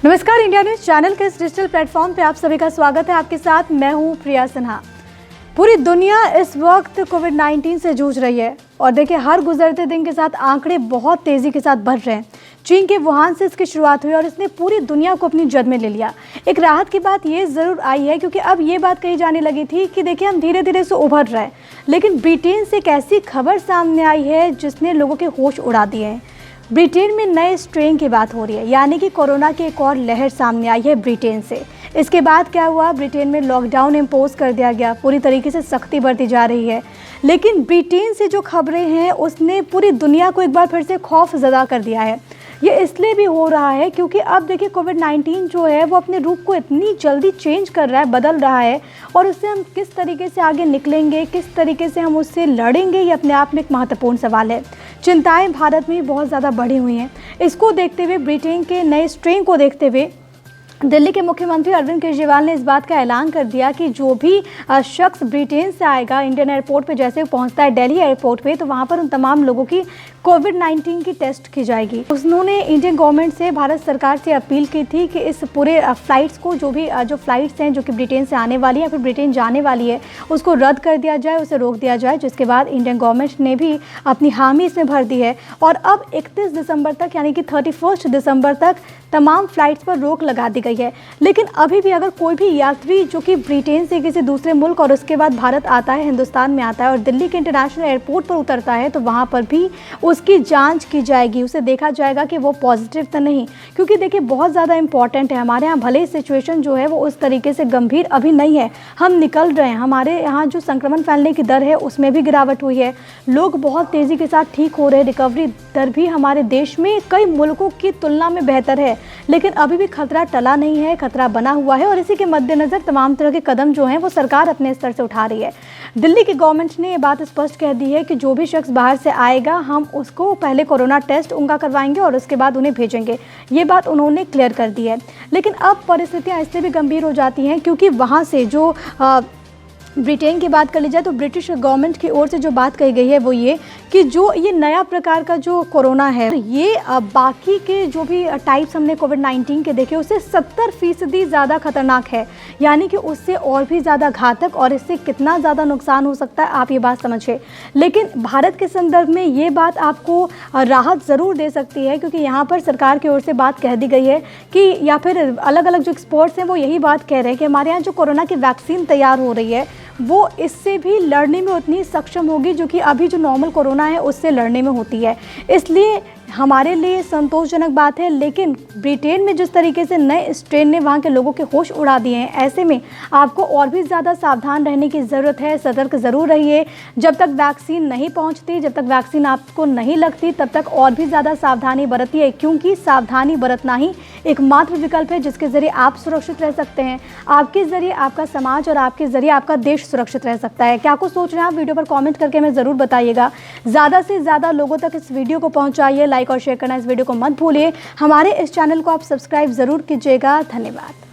नमस्कार, India news channel के इस डिजिटल प्लेटफॉर्म पे आप सभी का स्वागत है। आपके साथ मैं हूं प्रिया सिन्हा। पूरी दुनिया इस वक्त कोविड-19 से जूझ रही है और देखिए हर गुजरते दिन के साथ आंकड़े बहुत तेजी के साथ बढ़ रहे हैं। चीन के वुहान से इसकी शुरुआत हुई और इसने पूरी दुनिया को अपनी जद में ले लिया। एक राहत की बात ये ज़रूर आई है क्योंकि अब ये बात कही जाने लगी थी कि देखिए हम धीरे धीरे से उभर रहे हैं, लेकिन ब्रिटेन से एक ऐसी खबर सामने आई है जिसने लोगों के होश उड़ा दिए हैं। ब्रिटेन में नए स्ट्रेन की बात हो रही है, यानी कि कोरोना की एक और लहर सामने आई है ब्रिटेन से। इसके बाद क्या हुआ, ब्रिटेन में लॉकडाउन इम्पोज कर दिया गया, पूरी तरीके से सख्ती बरती जा रही है। लेकिन ब्रिटेन से जो खबरें हैं उसने पूरी दुनिया को एक बार फिर से खौफ ज़दा कर दिया है। ये इसलिए भी हो रहा है क्योंकि अब देखिए कोविड-19 जो है वो अपने रूप को इतनी जल्दी चेंज कर रहा है, बदल रहा है, और उससे हम किस तरीके से आगे निकलेंगे, किस तरीके से हम उससे लड़ेंगे, ये अपने आप में एक महत्वपूर्ण सवाल है। चिंताएं भारत में बहुत ज़्यादा बढ़ी हुई हैं। इसको देखते हुए, ब्रिटेन के नए स्ट्रेन को देखते हुए दिल्ली के मुख्यमंत्री अरविंद केजरीवाल ने इस बात का ऐलान कर दिया कि जो भी शख्स ब्रिटेन से आएगा, इंडियन एयरपोर्ट पे जैसे पहुंचता है दिल्ली एयरपोर्ट पे, तो वहां पर उन तमाम लोगों की कोविड-19 की टेस्ट की जाएगी। उन्होंने इंडियन गवर्नमेंट से, भारत सरकार से अपील की थी कि इस पूरे फ्लाइट्स को, जो फ्लाइट्स हैं जो कि ब्रिटेन से आने वाली है या फिर ब्रिटेन जाने वाली है, उसको रद्द कर दिया जाए, उसे रोक दिया जाए। जिसके बाद इंडियन गवर्नमेंट ने भी अपनी हामी इसमें भर दी है और अब 31 दिसंबर तक, यानी कि 31 दिसंबर तक तमाम फ्लाइट्स पर रोक लगा दी गई है। लेकिन अभी भी अगर कोई भी यात्री जो कि ब्रिटेन से किसी दूसरे मुल्क और उसके बाद भारत आता है, हिंदुस्तान में आता है और दिल्ली के इंटरनेशनल एयरपोर्ट पर उतरता है, तो वहाँ पर भी उसकी जांच की जाएगी। उसे देखा जाएगा कि वो पॉजिटिव तो नहीं, क्योंकि देखिए बहुत ज़्यादा इंपॉर्टेंट है। हमारे यहाँ भले सिचुएशन जो है वो उस तरीके से गंभीर अभी नहीं है, हम निकल रहे हैं। हमारे यहाँ जो संक्रमण फैलने की दर है उसमें भी गिरावट हुई है, लोग बहुत तेज़ी के साथ ठीक हो रहे हैं। रिकवरी दर भी हमारे देश में कई मुल्कों की तुलना में बेहतर है, लेकिन अभी भी खतरा टला नहीं है, खतरा बना हुआ है। और इसी के मद्देनज़र तमाम तरह के कदम जो हैं वो सरकार अपने स्तर से उठा रही है। दिल्ली की गवर्नमेंट ने ये बात स्पष्ट कह दी है कि जो भी शख्स बाहर से आएगा, हम उसको पहले कोरोना टेस्ट उनका करवाएंगे और उसके बाद उन्हें भेजेंगे। ये बात उन्होंने क्लियर कर दी है। लेकिन अब परिस्थितियाँ इससे भी गंभीर हो जाती हैं क्योंकि वहाँ से जो ब्रिटेन की बात कर ली जाए तो ब्रिटिश गवर्नमेंट की ओर से जो बात कही गई है वो ये कि जो ये नया प्रकार का जो कोरोना है, ये बाकी के जो भी टाइप्स हमने कोविड-19 के देखे उससे 70% ज़्यादा खतरनाक है, यानी कि उससे और भी ज़्यादा घातक। और इससे कितना ज़्यादा नुकसान हो सकता है आप ये बात समझिए। लेकिन भारत के संदर्भ में ये बात आपको राहत ज़रूर दे सकती है, क्योंकि यहाँ पर सरकार की ओर से बात कह दी गई है कि, या फिर अलग अलग जो एक्सपर्ट्स हैं वो यही बात कह रहे हैं कि हमारे यहाँ जो कोरोना की वैक्सीन तैयार हो रही है वो इससे भी लड़ने में उतनी सक्षम होगी जो कि अभी जो नॉर्मल कोरोना है उससे लड़ने में होती है। इसलिए हमारे लिए संतोषजनक बात है। लेकिन ब्रिटेन में जिस तरीके से नए स्ट्रेन ने वहाँ के लोगों के होश उड़ा दिए हैं, ऐसे में आपको और भी ज़्यादा सावधान रहने की ज़रूरत है। सतर्क ज़रूर रहिए। जब तक वैक्सीन नहीं पहुँचती, जब तक वैक्सीन आपको नहीं लगती, तब तक और भी ज़्यादा सावधानी बरतिए, क्योंकि सावधानी बरतना ही एकमात्र विकल्प है जिसके ज़रिए आप सुरक्षित रह सकते हैं। आपके ज़रिए आपका समाज और आपके ज़रिए आपका देश सुरक्षित रह सकता है। क्या कुछ सोच रहे हैं आप, वीडियो पर कमेंट करके हमें ज़रूर बताइएगा। ज़्यादा से ज़्यादा लोगों तक इस वीडियो को पहुँचाइए, लाइक और शेयर करना इस वीडियो को मत भूलिए। हमारे इस चैनल को आप सब्सक्राइब ज़रूर कीजिएगा। धन्यवाद।